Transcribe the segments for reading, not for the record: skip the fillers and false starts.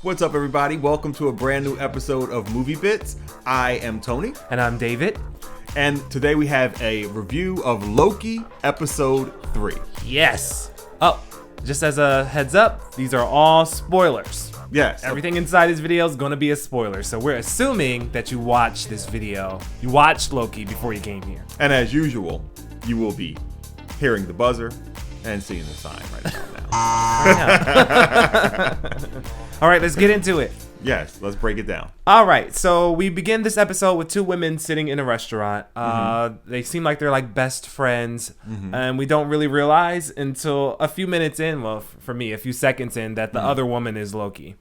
What's up, everybody? Welcome to a brand new episode of Movie Bits. I am Tony. And I'm David. And today we have a review of Loki Episode 3. Yes. Oh, just as a heads up, these are all spoilers. Yes. Everything inside this video is going to be a spoiler. So we're assuming that you watched this video. You watched Loki before you came here. And as usual, you will be hearing the buzzer and seeing the sign right now. All right, let's get into it. Yes, let's break it down. All right, so we begin this episode with two women sitting in a restaurant. They seem like they're like best friends, and we don't really realize until a few minutes in, well, for me, a few seconds in, that the other woman is Loki.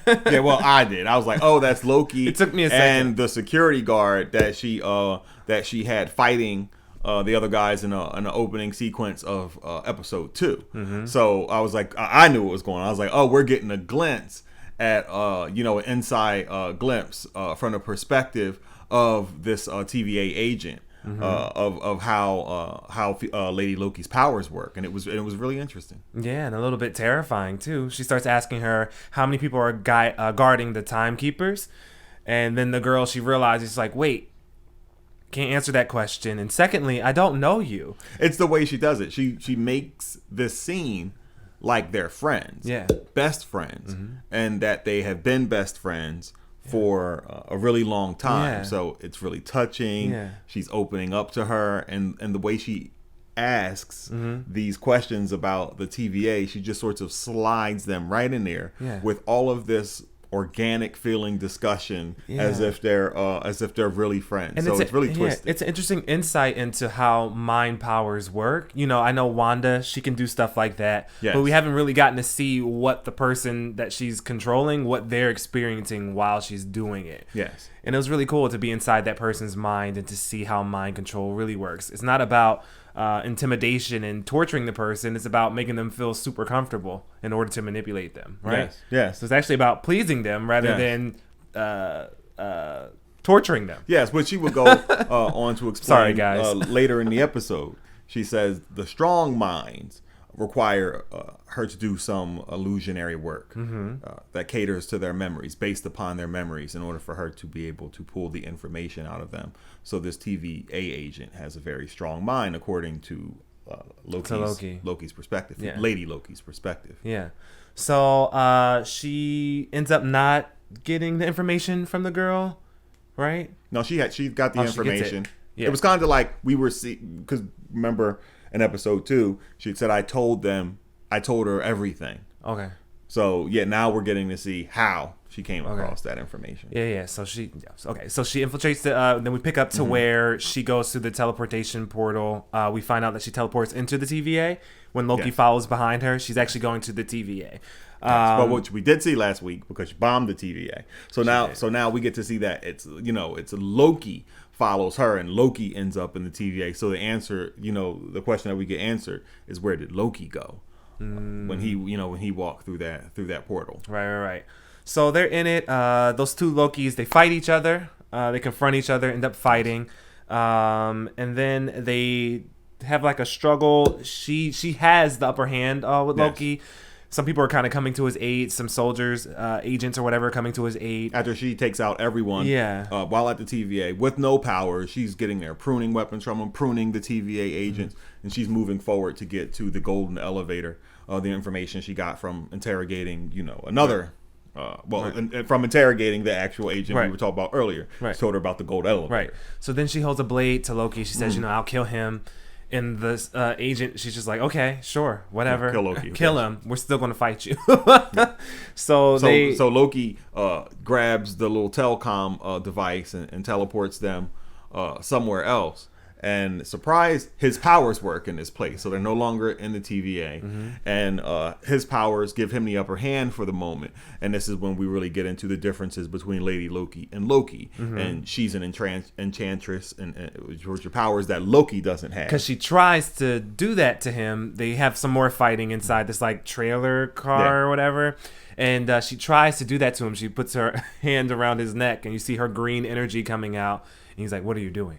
Yeah, well, I did. I was like, oh, that's Loki. It took me a second. And the security guard that she had fighting the other guys in an opening sequence of episode 2. So I was like, I knew what was going on. I was like, oh, we're getting a glimpse at an inside glimpse from the perspective of this TVA agent of how Lady Loki's powers work, and it was really interesting. Yeah, and a little bit terrifying too. She starts asking her how many people are guarding the timekeepers, and then the girl, she realizes, like, wait, can't answer that question. And secondly, I don't know you. It's the way she does it. She makes this scene like they're friends, best friends, and that they have been best friends for a really long time. So it's really touching. She's opening up to her, and the way she asks these questions about the TVA, she just sort of slides them right in there with all of this organic feeling discussion as if they're really friends. And so it's really twisted. It's an interesting insight into how mind powers work. You know, I know Wanda, she can do stuff like that, but we haven't really gotten to see what the person that she's controlling, what they're experiencing while she's doing it. Yes. And it was really cool to be inside that person's mind and to see how mind control really works. It's not about intimidation and torturing the person. It's about making them feel super comfortable in order to manipulate them, right? Yes. So it's actually about pleasing them rather than torturing them. Yes, but she would go on to explain. Sorry, guys. Later in the episode, she says the strong minds require her to do some illusionary work that caters to their memories, based upon their memories, in order for her to be able to pull the information out of them. So this TVA agent has a very strong mind, according to Loki's perspective, Lady Loki's perspective. Yeah. So she ends up not getting the information from the girl, right? No, she got the information. It was kind of like we were because remember in episode 2, she said, I told her everything. Okay. So now we're getting to see how she came across that information. Yeah. So she infiltrates then we pick up to where she goes through the teleportation portal. We find out that she teleports into the TVA. When Loki follows behind her, she's actually going to the TVA. But which we did see last week, because she bombed the TVA. So now we get to see that it's Loki follows her, and Loki ends up in the TVA. So the answer, the question that we get answered is, where did Loki go when he walked through that portal? Right. So they're in it. Those two Lokis, they fight each other. They confront each other, end up fighting, and then they have like a struggle. She has the upper hand with Loki. Some people are kind of coming to his aid. Some soldiers, agents or whatever, coming to his aid. After she takes out everyone while at the TVA with no powers, she's getting there, pruning weapons from them, pruning the TVA agents, and she's moving forward to get to the golden elevator. The information she got from interrogating, another... from interrogating the actual agent we were talking about earlier. She told her about the gold elevator. Right. So then she holds a blade to Loki. She says, I'll kill him. And this agent, she's just like, okay, sure, whatever. Kill Loki. Kill him. We're still going to fight you. So Loki grabs the little telecom device and teleports them somewhere else. And surprise, his powers work in this place. So they're no longer in the TVA. And his powers give him the upper hand for the moment. And this is when we really get into the differences between Lady Loki and Loki. And she's an enchantress, and which are powers that Loki doesn't have. Because she tries to do that to him. They have some more fighting inside this like trailer car or whatever. And she tries to do that to him. She puts her hand around his neck, and you see her green energy coming out. And he's like, what are you doing?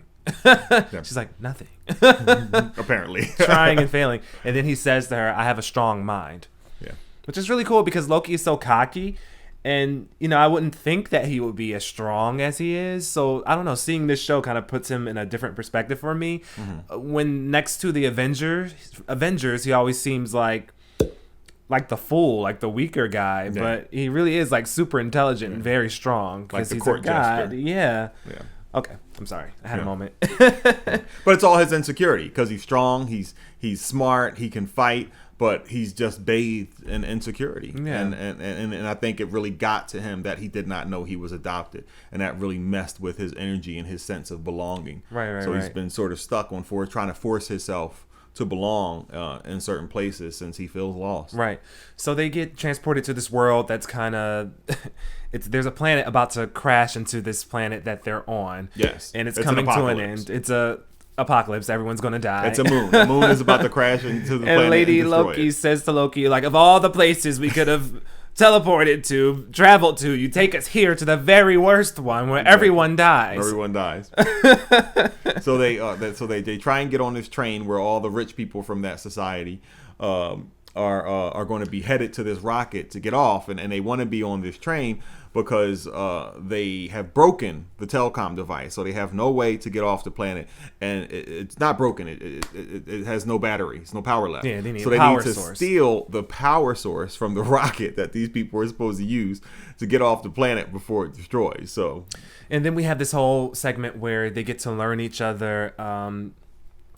She's like, nothing. Apparently. Trying and failing. And then he says to her, I have a strong mind. Yeah. Which is really cool because Loki is so cocky. And, I wouldn't think that he would be as strong as he is. So, I don't know. Seeing this show kind of puts him in a different perspective for me. When next to the Avengers, he always seems like the fool, like the weaker guy. Yeah. But he really is, like, super intelligent and very strong. Because he's a god. Yeah. Okay. I'm sorry. I had a moment. But it's all his insecurity. Because he's strong. He's smart. He can fight. But he's just bathed in insecurity. Yeah. And I think it really got to him that he did not know he was adopted. And that really messed with his energy and his sense of belonging. Right. So he's been sort of stuck on trying to force himself to belong in certain places since he feels lost. Right. So they get transported to this world that's kind of... there's a planet about to crash into this planet that they're on. Yes. And it's coming to an end. It's a... apocalypse, everyone's gonna die. It's a moon. The moon is about to crash into the planet. And Lady Loki says to Loki, like, of all the places we could have teleported to, traveled to, you take us here to the very worst one where everyone dies. Everyone dies. So they try and get on this train where all the rich people from that society are going to be headed to this rocket to get off, and they want to be on this train because they have broken the telecom device, so they have no way to get off the planet, and it's not broken. It has no batteries, no power left. Yeah, they need so a power need to source. Steal the power source from the rocket that these people are supposed to use to get off the planet before it destroys. So, and then we have this whole segment where they get to learn each other,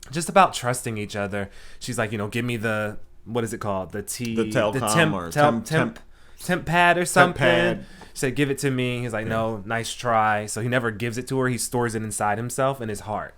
just about trusting each other. She's like, give me the, what is it called? The temp pad or something. Pad. She said, give it to me. He's like, no, nice try. So he never gives it to her. He stores it inside himself in his heart.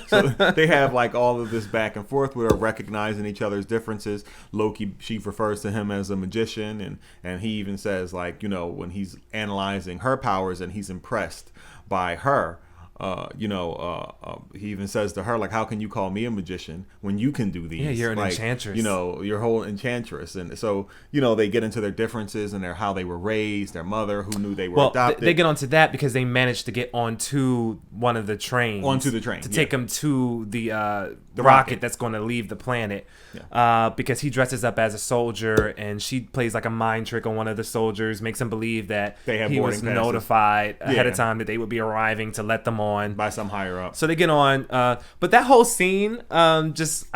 So they have like all of this back and forth with her recognizing each other's differences. Loki, she refers to him as a magician. And he even says, like, when he's analyzing her powers and he's impressed by her, he even says to her, like, how can you call me a magician when you can do these? Yeah, you're an enchantress. Your whole enchantress. And so, they get into their differences and how they were raised, their mother who knew they were adopted. They get onto that because they managed to get onto one of the trains. Onto the train. To take them to the rocket that's going to leave the planet. Yeah. Because he dresses up as a soldier and she plays like a mind trick on one of the soldiers, makes him believe that he was notified ahead of time that they would be arriving to let them on. By some higher up. So they get on. But that whole scene, I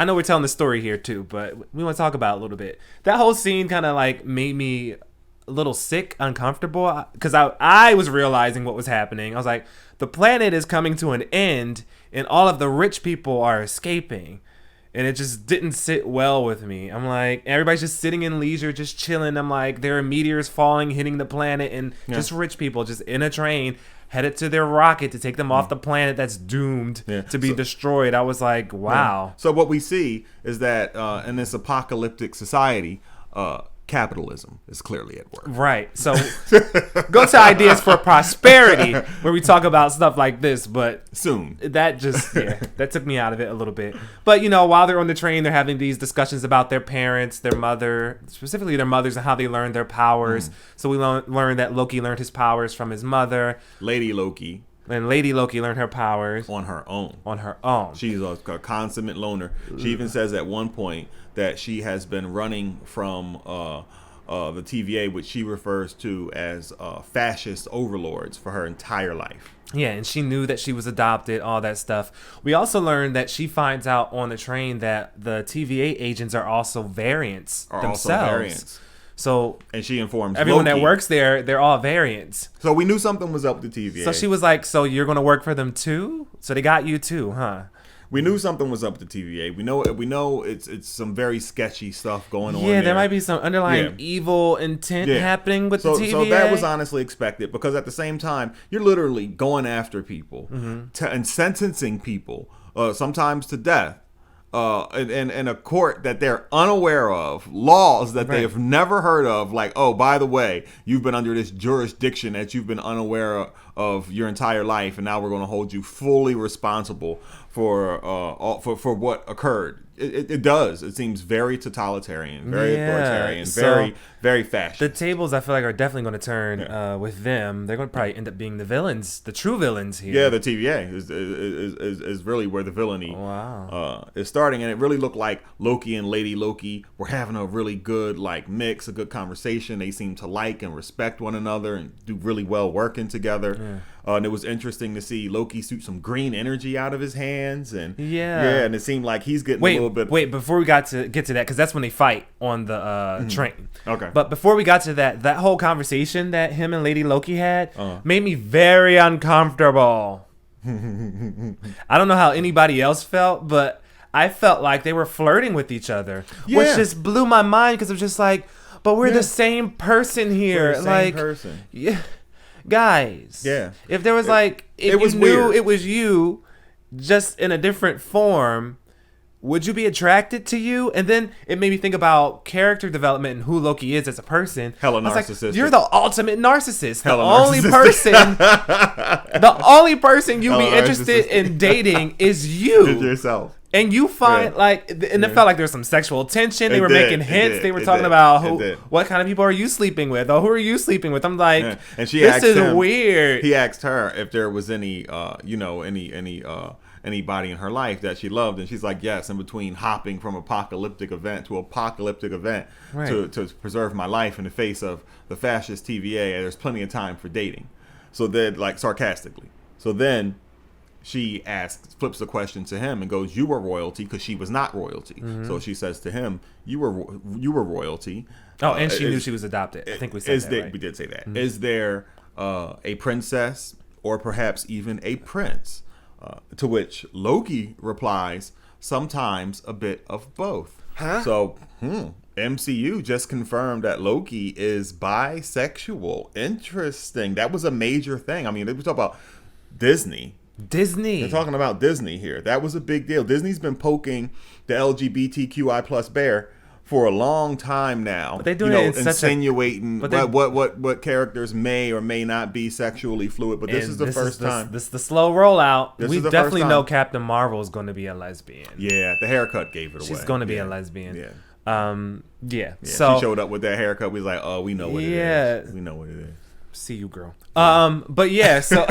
know we're telling the story here too, but we want to talk about it a little bit. That whole scene kind of like made me a little sick, uncomfortable, because I was realizing what was happening. I was like, the planet is coming to an end and all of the rich people are escaping. And it just didn't sit well with me. I'm like, everybody's just sitting in leisure, just chilling. I'm like, there are meteors falling, hitting the planet, and just rich people just in a train headed to their rocket to take them off the planet that's doomed to be destroyed. I was like, wow. So what we see is that in this apocalyptic society, capitalism is clearly at work. Right. So go to Ideas for Prosperity where we talk about stuff like this, but soon. That just, that took me out of it a little bit. But, while they're on the train, they're having these discussions about their parents, their mother, specifically their mothers and how they learned their powers. So we learned that Loki learned his powers from his mother. Lady Loki. And Lady Loki learned her powers. On her own. She's a consummate loner. She even says at one point that she has been running from the TVA, which she refers to as fascist overlords, for her entire life. Yeah, and she knew that she was adopted, all that stuff. We also learned that she finds out on the train that the TVA agents are also variants themselves. So, and she informs everyone Loki that works there, they're all variants. So we knew something was up with the TVA. So she was like, so you're going to work for them too? So they got you too, huh? We knew something was up with the TVA. We know it's some very sketchy stuff going on. Yeah, there might be some underlying evil intent happening with the TVA. So that was honestly expected, because at the same time, you're literally going after people and sentencing people, sometimes to death. In a court that they're unaware of, laws that they have never heard of, like, oh, by the way, you've been under this jurisdiction that you've been unaware of your entire life, and now we're going to hold you fully responsible for what occurred. It does. It seems very totalitarian, very authoritarian, very fascist. The tables, I feel like, are definitely going to turn with them. They're going to probably end up being the villains, the true villains here. Yeah, the TVA is really where the villainy is starting, and it really looked like Loki and Lady Loki were having a really good mix, a good conversation. They seemed to like and respect one another and do really well working together. Yeah. And it was interesting to see Loki shoot some green energy out of his hands, and and it seemed like he's getting a little bit. Wait, before we get to that, because that's when they fight on the train. Okay. But before we got to that whole conversation that him and Lady Loki had made me very uncomfortable. I don't know how anybody else felt, but I felt like they were flirting with each other, which just blew my mind because it was just like, but we're the same person here, we're the same person. Yeah. Guys, if there was if it was you knew weird. it was you, just in a different form, would you be attracted to you? And then it made me think about character development and who Loki is as a person. Hella narcissistic. You're the ultimate narcissist. The only person you'd be interested in dating is you. Is yourself. And you find it felt like there was some sexual tension. They were making hints. They were talking about what kind of people are you sleeping with, or who are you sleeping with? I'm like, and she this asked is him, weird. He asked her if there was any, anybody in her life that she loved, and she's like, yes. In between hopping from apocalyptic event to apocalyptic event to preserve my life in the face of the fascist TVA, there's plenty of time for dating. So then, sarcastically. So then she flips the question to him and goes, you were royalty, because she was not royalty. Mm-hmm. So she says to him, you were royalty. Oh, and she knew she was adopted. I think we said that, right? We did say that. Mm-hmm. Is there a princess or perhaps even a prince? To which Loki replies, sometimes a bit of both. Huh? So, MCU just confirmed that Loki is bisexual. Interesting. That was a major thing. I mean, they were talking about Disney. They're talking about Disney here. That was a big deal. Disney's been poking the LGBTQI plus bear for a long time now. But they're doing it in insinuating what characters may or may not be sexually fluid. But this is the first time. This is the slow rollout. We definitely know Captain Marvel is going to be a lesbian. Yeah, the haircut gave it away. She's going to be a lesbian. Yeah. So she showed up with that haircut. We was like, oh, we know what it is. We know what it is. See you, girl. But yeah, so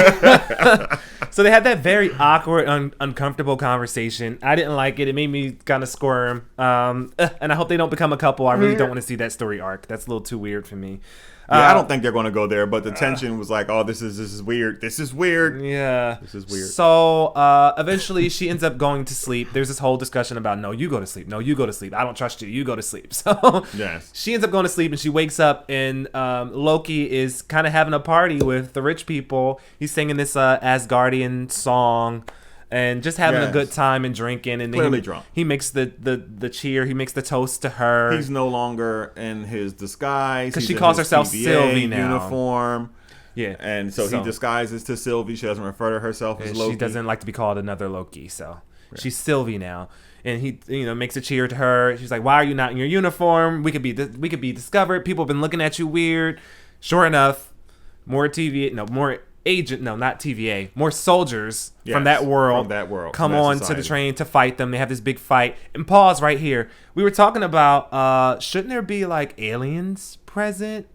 so they had that very awkward, uncomfortable conversation. I didn't like it. It made me kind of squirm. And I hope they don't become a couple. I really don't want to see that story arc. That's a little too weird for me. Yeah, I don't think they're going to go there, but the tension was like, oh, this is weird. This is weird. Yeah. This is weird. So eventually she ends up going to sleep. There's this whole discussion about, no, you go to sleep. No, you go to sleep. I don't trust you. You go to sleep. So she ends up going to sleep, and she wakes up, and Loki is kind of having a party with the rich people. He's singing this Asgardian song and just having a good time and drinking. And clearly drunk. He makes the cheer. He makes the toast to her. He's no longer in his disguise. Because she calls herself TVA Sylvie now. Uniform. Yeah. And so he disguises to Sylvie. She doesn't refer to herself as Loki. She doesn't like to be called another Loki. So she's Sylvie now. And he, makes a cheer to her. She's like, "Why are you not in your uniform? We could be discovered. People have been looking at you weird." Sure enough, more soldiers from that world come on to the train to fight them. They have this big fight. And pause right here. We were talking about shouldn't there be aliens present?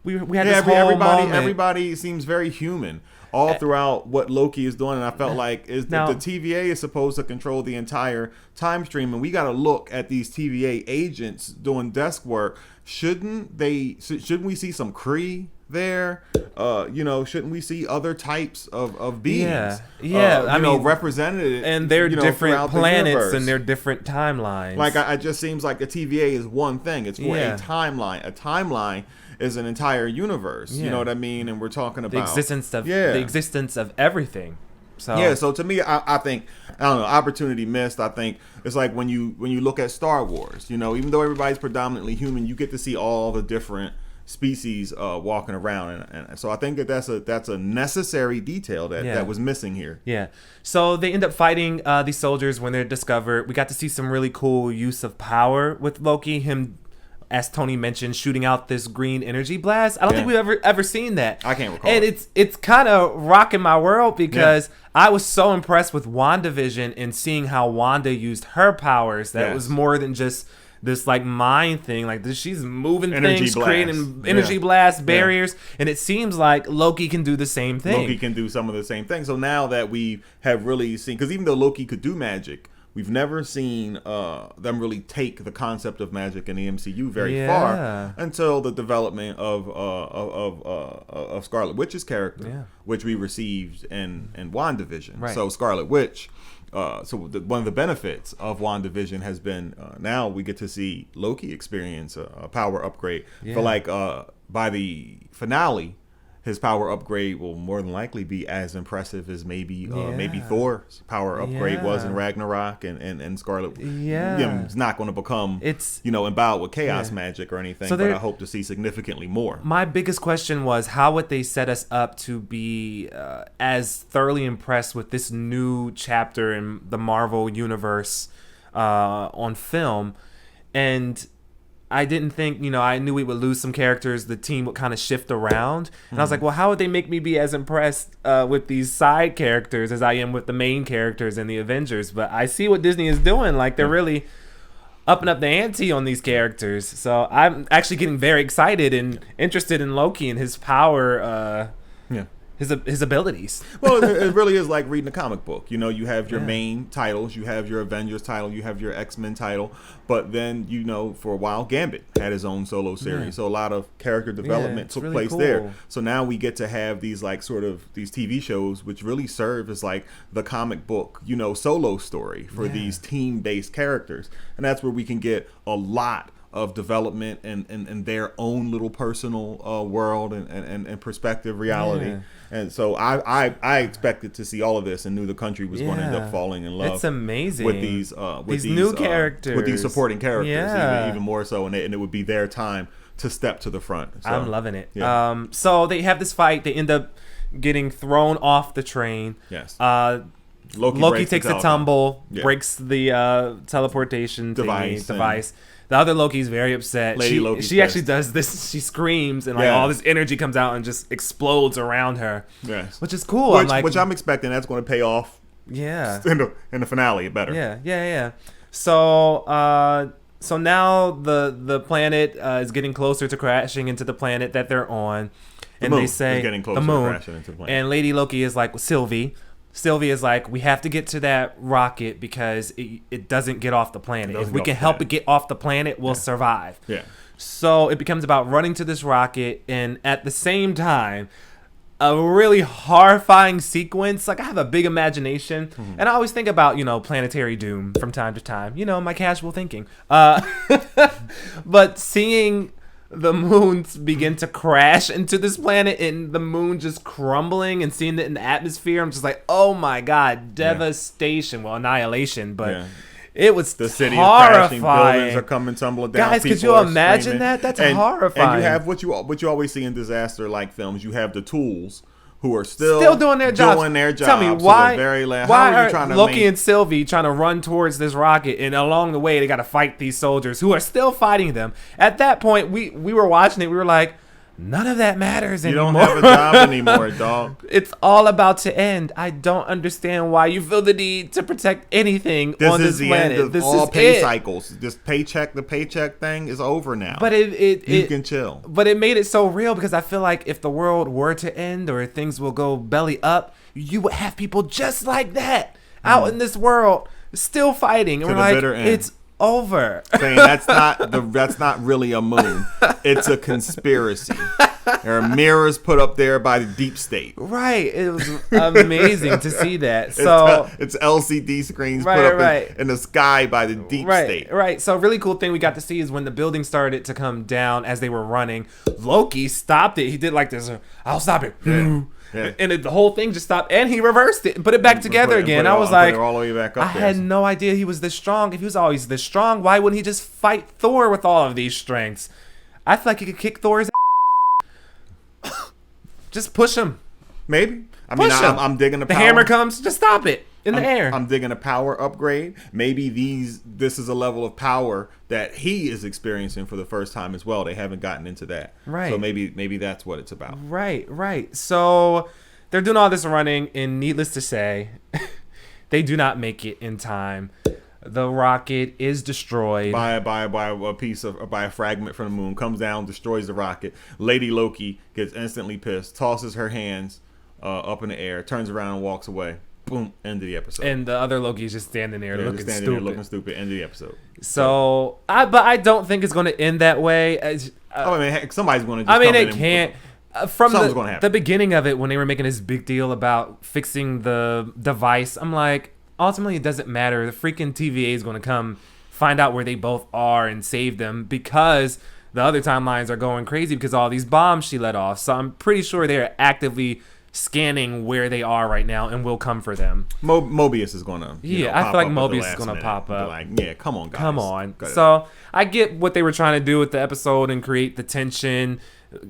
We had this whole moment. Everybody seems very human all throughout what Loki is doing, and I felt like the TVA is supposed to control the entire time stream, and we got to look at these TVA agents doing desk work. Shouldn't we see some Kree there? Shouldn't we see other types of beings? Represented and their different planets and their different timelines. It just seems like the TVA is one thing. It's for a timeline. A timeline is an entire universe. You know what I mean? And we're talking about the existence of everything. So to me, I think, I don't know, opportunity missed. I think it's like when you look at Star Wars, even though everybody's predominantly human, you get to see all the different species walking around, and so I think that's a necessary detail that was missing here. Yeah. So they end up fighting these soldiers when they're discovered. We got to see some really cool use of power with Loki. Him as Tony mentioned, shooting out this green energy blast. I don't think we've ever seen that. I can't recall. And it's kind of rocking my world because I was so impressed with WandaVision and seeing how Wanda used her powers. That was more than just this like mind thing. Like she's moving things, creating energy blast barriers, and it seems like Loki can do the same thing. Loki can do some of the same things. So now that we have really seen, because even though Loki could do magic, we've never seen them really take the concept of magic in the MCU very far until the development of Scarlet Witch's character, which we received in WandaVision. Right. So Scarlet Witch, one of the benefits of WandaVision has been now we get to see Loki experience a power upgrade. Yeah. But by the finale, his power upgrade will more than likely be as impressive as maybe Thor's power upgrade was in Ragnarok, and Scarlet. It's not going to become endowed with chaos magic or anything, but I hope to see significantly more. My biggest question was, how would they set us up to be as thoroughly impressed with this new chapter in the Marvel universe on film? And I didn't think, I knew we would lose some characters. The team would kind of shift around. And I was like, well, how would they make me be as impressed with these side characters as I am with the main characters in the Avengers? But I see what Disney is doing. Like, they're really upping up the ante on these characters. So I'm actually getting very excited and interested in Loki and his power, his abilities. Well, it really is like reading a comic book. You have your main titles, you have your Avengers title, you have your X-Men title, but then for a while Gambit had his own solo series, so a lot of character development took really place there. So now we get to have these these TV shows which really serve as like the comic book solo story for these team-based characters, and that's where we can get a lot of development and their own little personal world and perspective reality. And so I expected to see all of this and knew the country was going to end up falling in love. It's amazing with these new characters, with these supporting characters, even more so, and it would be their time to step to the front. So, I'm loving it. So they have this fight. They end up getting thrown off the train. Yes. Loki takes a tumble, breaks the teleportation device. The other Loki's very upset. She actually does this. She screams and all this energy comes out and just explodes around her. Yes, which is cool. Which I'm expecting that's going to pay off. Yeah, in the finale, better. Yeah. So now the planet is getting closer to crashing into the planet that they're on, and they say the moon. And Lady Loki is like, Sylvie is like, we have to get to that rocket because it doesn't get off the planet. If we can help it get off the planet, we'll survive. Yeah. So it becomes about running to this rocket, and at the same time, a really horrifying sequence. Like, I have a big imagination, and I always think about, planetary doom from time to time. My casual thinking. But seeing the moon begin to crash into this planet and the moon just crumbling and seeing it in the atmosphere, I'm just like, oh my God, devastation. Well, annihilation, but it was the city horrifying. Is crashing, buildings are coming tumbling down. Guys, could you imagine that? That's horrifying. And you have what you always see in disaster-like films. You have the tools who are still doing their jobs. Tell me, why are Loki and Sylvie trying to run towards this rocket, and along the way they got to fight these soldiers who are still fighting them? At that point, we were watching it. We were like, none of that matters anymore. You don't have a job anymore, dog. It's all about to end. I don't understand why you feel the need to protect anything on this planet. This is the end of all pay cycles. This paycheck thing is over now. But you can chill. But it made it so real because I feel like if the world were to end or things will go belly up, you would have people just like that out in this world still fighting. And we're like, it's over. Saying that's not really a moon. It's a conspiracy. There are mirrors put up there by the deep state. Right. It was amazing to see that. So it's LCD screens put up in the sky by the deep state. Right. So a really cool thing we got to see is when the building started to come down as they were running, Loki stopped it. He did like this, I'll stop it. Yeah. And the whole thing just stopped, and he reversed it and put it back together again. I was like, I had no idea he was this strong. If he was always this strong, why wouldn't he just fight Thor with all of these strengths? I feel like he could kick Thor's ass. Just push him. Maybe. I'm digging the power. The hammer comes, just stop it. in the air. I'm digging a power upgrade. Maybe this is a level of power that he is experiencing for the first time as well. They haven't gotten into that. Right. So maybe that's what it's about. Right. So they're doing all this running, and needless to say, they do not make it in time. The rocket is destroyed by a fragment from the moon. Comes down, destroys the rocket. Lady Loki gets instantly pissed, tosses her hands up in the air, turns around and walks away. Boom, end of the episode. And the other Loki's just standing there looking stupid. End of the episode. So, but I don't think it's going to end that way. Somebody's going to. It can't. From the beginning of it, when they were making this big deal about fixing the device, I'm like, ultimately it doesn't matter. The freaking TVA is going to come find out where they both are and save them, because the other timelines are going crazy because of all these bombs she let off. So I'm pretty sure they're actively scanning where they are right now and will come for them. Mobius is gonna I feel like Mobius is gonna pop up. Like, yeah, come on, guys. Come on. So I get what they were trying to do with the episode and create the tension,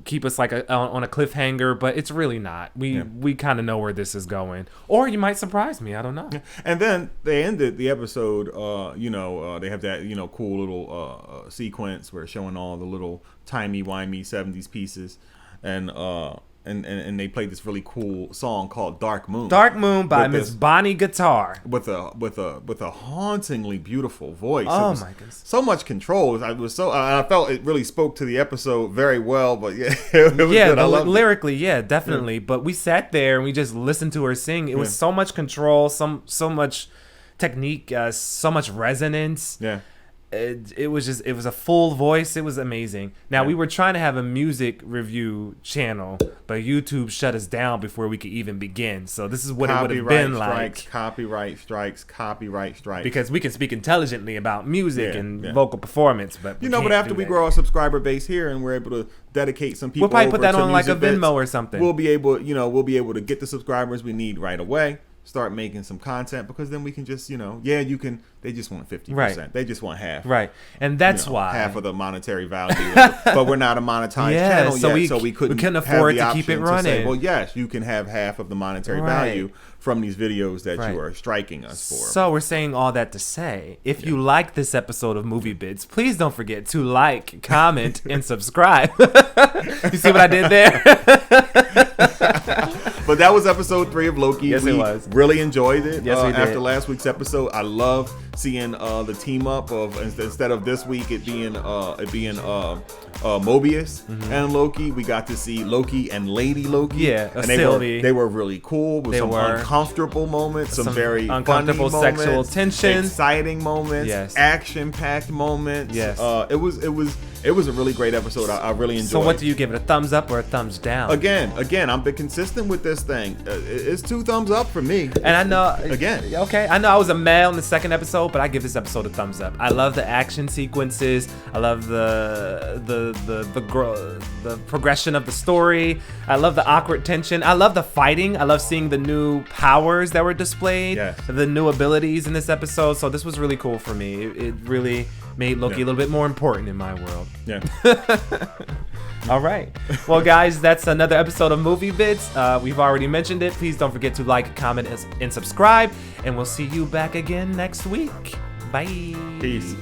keep us like on a cliffhanger, but it's really not. We kind of know where this is going, or you might surprise me. I don't know. And then they ended the episode. They have that cool little sequence where showing all the little timey-wimey 70s pieces, and they played this really cool song called Dark Moon. Dark Moon by Miss Bonnie Guitar. With a hauntingly beautiful voice. Oh my goodness. So much control. I felt it really spoke to the episode very well, but yeah. Lyrically, yeah, definitely. Yeah. But we sat there and we just listened to her sing. It was so much control, so much technique, so much resonance. Yeah. It was a full voice. It was amazing. Now, we were trying to have a music review channel, but YouTube shut us down before we could even begin. So this is what it would have been like. Copyright strikes. Because we can speak intelligently about music and vocal performance, but but after we grow our subscriber base here and we're able to dedicate some people, we'll probably put that on like a Venmo or something. We'll be able to get the subscribers we need right away. Start making some content, because then we can just they just want 50%. Right. They just want half. Right. And that's why half of the monetary value. But we're not a monetized channel yet, so we couldn't afford to keep it running. Say, well, yes, you can have half of the monetary value from these videos that you are striking us for. So we're saying all that to say, if you like this episode of Movie Bits, please don't forget to like, comment, and subscribe. You see what I did there? But that was episode 3 of Loki. Yes, it was. Really enjoyed it. Yes, we did. After last week's episode, I love seeing the team up of, instead of this week it being Mobius and Loki. We got to see Loki and Lady Loki. Yeah, and Sylvie. They were really cool with some uncomfortable moments, some very uncomfortable funny sexual moments, tension, exciting moments, action-packed moments. Yes, it was a really great episode. I really enjoyed it. So what do you give it, a thumbs up or a thumbs down? Again, I've been consistent with this thing. It's 2 thumbs up for me. And I know, I know I was a male in the second episode, but I give this episode a thumbs up. I love the action sequences. I love the progression of the story. I love the awkward tension. I love the fighting. I love seeing the new powers that were displayed, the new abilities in this episode. So this was really cool for me. It really made Loki a little bit more important in my world. Yeah. All right. Well, guys, that's another episode of Movie Bits. We've already mentioned it. Please don't forget to like, comment, and subscribe. And we'll see you back again next week. Bye. Peace.